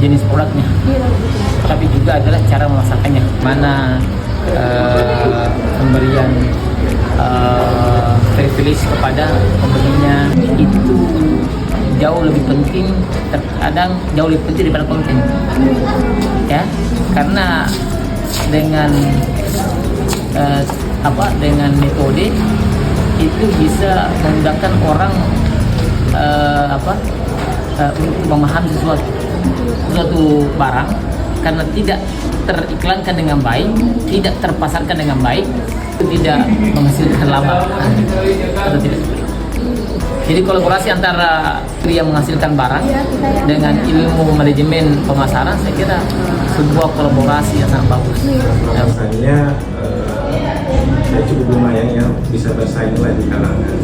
jenis produknya, tapi juga adalah cara memasarkannya, mana pemberian privilege kepada pembelinya itu jauh lebih penting, terkadang jauh lebih penting daripada konten, ya, karena dengan dengan metode itu bisa memudahkan orang untuk memahami suatu barang karena tidak teriklankan dengan baik, tidak terpasarkan dengan baik, tidak menghasilkan lama atau tidak. Jadi kolaborasi antara yang menghasilkan barang dengan ilmu manajemen pemasaran, saya kira sebuah kolaborasi yang sangat bagus. Rasanya ya cukup lumayan ya, bisa bersaing lah di kalangan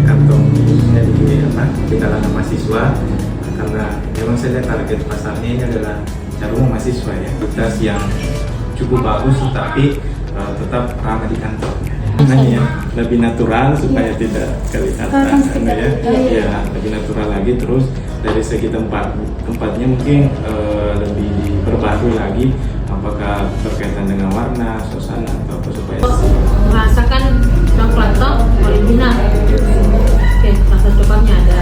kantongnya di kalangan mahasiswa, karena memang saya target pasarnya ini adalah calon mahasiswa ya, kualitas yang cukup bagus tapi tetap ramah di kantong. Hanya lebih natural supaya tidak kelihatan ya lebih natural lagi. Terus dari segi tempatnya mungkin lebih berbaru lagi, apakah berkaitan dengan warna, suasana atau apa supaya merasakan coklat original. Oke, rasa coklatnya ada.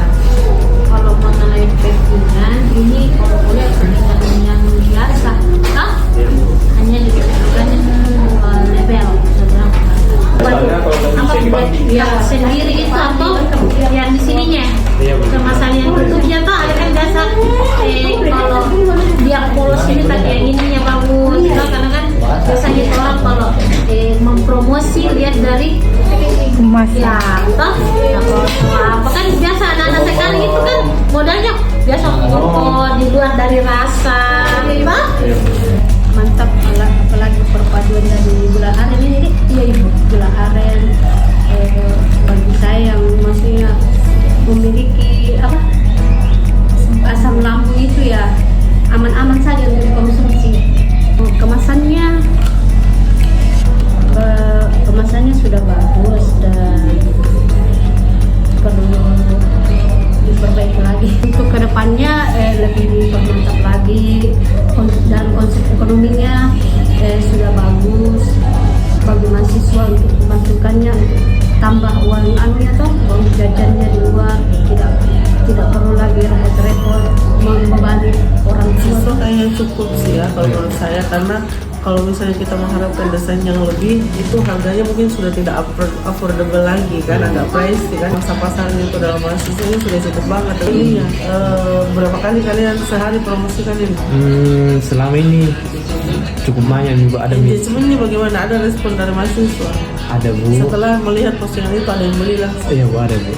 Kalau mengenai packingan ini kalau boleh peningkatan yang biasa, hanya diberikan label. Yang sendiri itu atau yang di sininya kemasan yang tutupnya tuh ada kan biasa kalau biar polos ini tadi yang ininya bagus karena kan biasanya orang kalau mempromosi lihat dari kemasan ya toh apa kan biasa anak-anak sekarang itu kan modalnya biasa di luar dari rasa mantap, apalagi perpaduan dari gula aren ini gula aren bagi saya yang maksudnya memiliki asam lambung itu ya aman-aman saja untuk dikonsumsi. Kemasannya sudah bagus dan perlu diperbaiki lagi untuk kedepannya, lebih dipermantap lagi, dan konsep ekonominya sudah bagus bagi mahasiswa untuk memasukkannya, tambah uang uang jajannya di luar, tidak perlu lagi repot-repot membebani orang tua. Itu kayaknya cukup sih ya kalau menurut saya, karena kalau misalnya kita mengharapkan desain yang lebih, itu harganya mungkin sudah tidak affordable lagi kan, agak pricey kan. Masa pasarnya itu dalam mahasiswa ini sudah cukup banget. Ini berapa kali kalian sehari promosikan ini? Selama ini cukup banyak juga ada. Engagement-nya bagaimana? Ada respon dari mahasiswa? Ada Bu. Setelah melihat postingan itu ada yang beli lah? Iya Bu, ada Bu.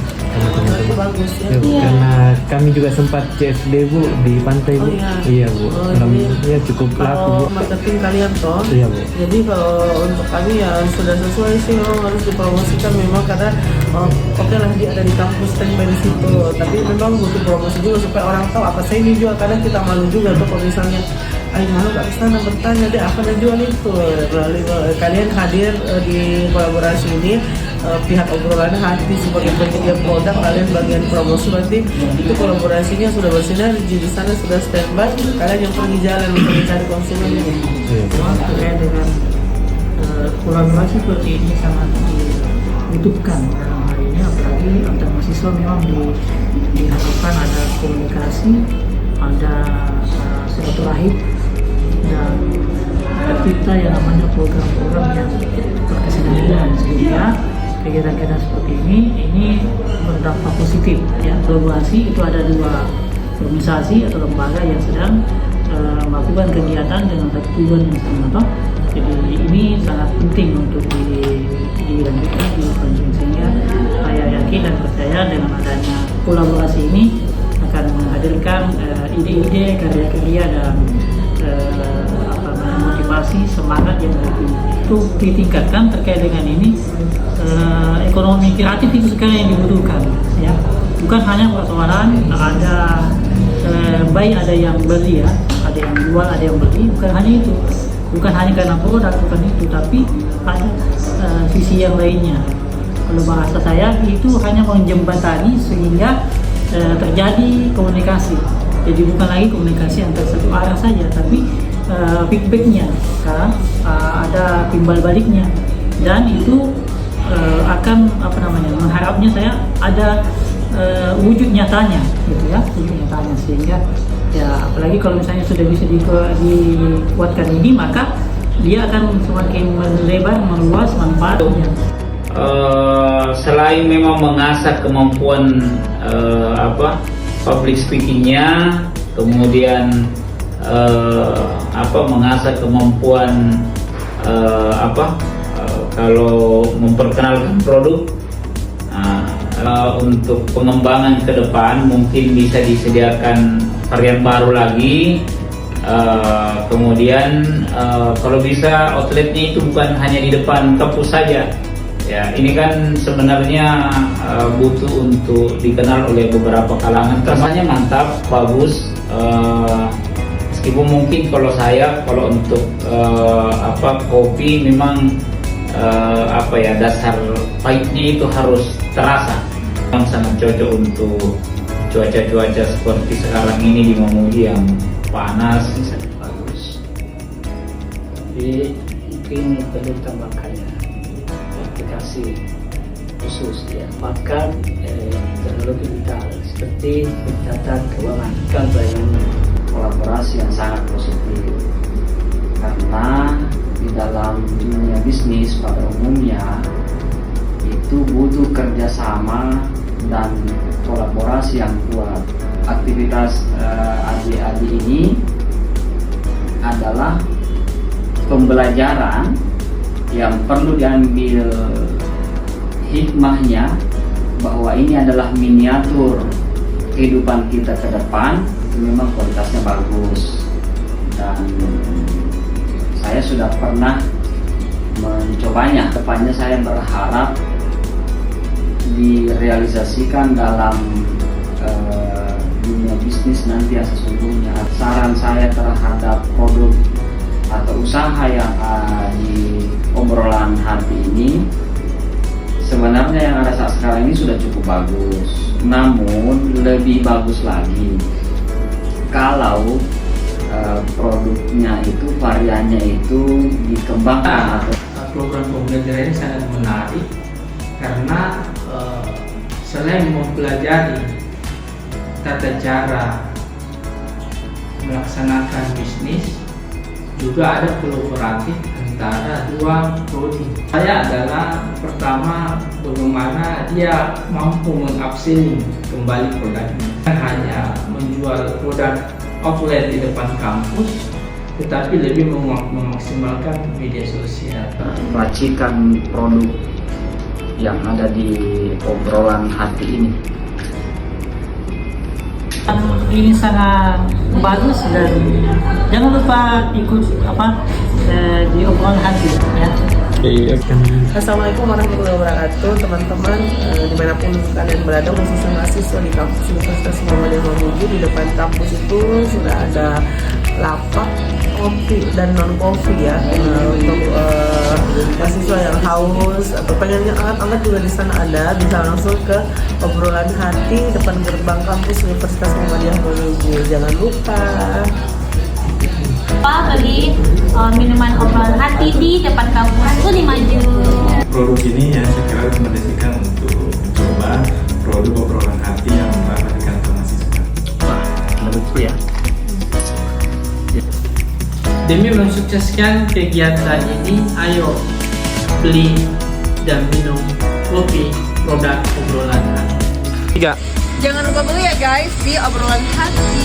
Itu bagus ya. Karena kami juga sempat CFD Bu di pantai Bu. Iya Bu. Ya cukup laku Bu. Marketing kalian toh. Iya Bu. Jadi kalau untuk kami ya sudah sesuai sih, memang harus dipromosikan memang, karena oke lah dia ada di kampus standby di situ, tapi memang butuh promosi juga supaya orang tahu apa saya ini jual. Kadang kita malu juga tuh kalau misalnya malu gak kesana bertanya deh apa yang jual itu. Lalu kalian hadir di kolaborasi ini, pihak obrolannya hadir sebagai penyedia produk, kalian bagian promosi, berarti itu kolaborasinya sudah bersinergi. Di sana sudah standby, kalian yang pergi jalan untuk mencari konsumen ini. Terkait dengan kolaborasi seperti ini sangat dibutuhkan dalam hal ini, apalagi antar mahasiswa memang diharapkan ada komunikasi, ada silaturahim, dan tercipta yang namanya program-program yang berkesinambungan, sehingga kegiatan-kegiatan seperti ini berdampak positif ya. Kolaborasi itu ada dua organisasi atau lembaga yang sedang melakukan kegiatan dengan satu tujuan yang sama. Jadi ini sangat penting untuk dilanjutkan di konsen, sehingga saya yakin dan percaya dengan adanya kolaborasi ini akan menghadirkan ide-ide, karya-karya dan motivasi, semangat yang lebih itu ditingkatkan. Terkait dengan ini ekonomi kreatif itu sekarang yang dibutuhkan ya, bukan hanya persoalan ada baik ada yang beli ya, ada yang jual, ada yang beli, bukan hanya itu, bukan hanya karena produk, bukan itu, tapi ada sisi yang lainnya. Kalau bahasa saya itu hanya menjembatani sehingga terjadi komunikasi. Jadi bukan lagi komunikasi antar satu arah saja, tapi feedbacknya, ada timbal baliknya, dan itu akan mengharapnya saya ada wujud nyatanya, gitu ya, wujud nyatanya, sehingga ya apalagi kalau misalnya sudah bisa dikuatkan ini, maka dia akan semakin melebar, meluas manfaatnya. Selain memang mengasah kemampuan public speakingnya, kemudian mengasah kemampuan kalau memperkenalkan produk. Untuk pengembangan ke depan mungkin bisa disediakan varian baru lagi. Kemudian kalau bisa outletnya itu bukan hanya di depan kampus saja. Ya, ini kan sebenarnya butuh untuk dikenal oleh beberapa kalangan. Rasanya mantap, bagus. Meskipun mungkin kalau untuk kopi memang dasar pahitnya itu harus terasa. Memang sangat cocok untuk cuaca-cuaca seperti sekarang ini di Mamuju yang panas, sangat bagus. Jadi mungkin perlu tambahkan aplikasi khusus ya, bahkan teknologi digital seperti data keuangan kan banyak kolaborasi yang sangat positif, karena di dalam dunia bisnis pada umumnya itu butuh kerjasama dan kolaborasi yang kuat. Aktivitas adik-adik ini adalah pembelajaran yang perlu diambil hikmahnya, bahwa ini adalah miniatur kehidupan kita ke depan. Itu memang kualitasnya bagus, dan saya sudah pernah mencobanya. Depannya saya berharap direalisasikan dalam dunia bisnis nanti yang sesungguhnya. Saran saya terhadap produk atau usaha yang di obrolan hati ini, sebenarnya yang ada saat sekarang ini sudah cukup bagus, namun lebih bagus lagi kalau produknya itu, variannya itu dikembangkan. Program pembelajaran ini sangat menarik karena selain mempelajari tata cara melaksanakan bisnis, juga ada kolaboratif antara dua prodi. Saya adalah pertama, bagaimana dia mampu mengupselling kembali produknya, bukan hanya menjual produk offline di depan kampus, tetapi lebih memaksimalkan media sosial. Racikan produk yang ada di obrolan hati ini. Ini sangat bagus, dan jangan lupa ikut di obrolan hati ya. Assalamualaikum warahmatullahi wabarakatuh, teman-teman dimanapun kalian berada, khususnya mahasiswa di kampus Universitas Muhammadiyah Mamuju. Di depan kampus itu sudah ada lapak kopi dan non kopi ya, untuk mahasiswa yang haus atau pengen yang hangat-hangat juga di sana ada. Bisa langsung ke obrolan hati depan gerbang kampus Universitas Muhammadiyah Mamuju. Jangan lupa beli minuman obrolan hati di depan kampus Uni Maju. Produk ini ya saya kira rekomendasikan untuk mencoba produk obrolan hati yang ramah di kantong mahasiswa. Wah, menurutku ya. Demi mensukseskan kegiatan ini, ayo beli dan minum kopi produk obrolan hati. 3. Jangan lupa beli ya guys di obrolan hati.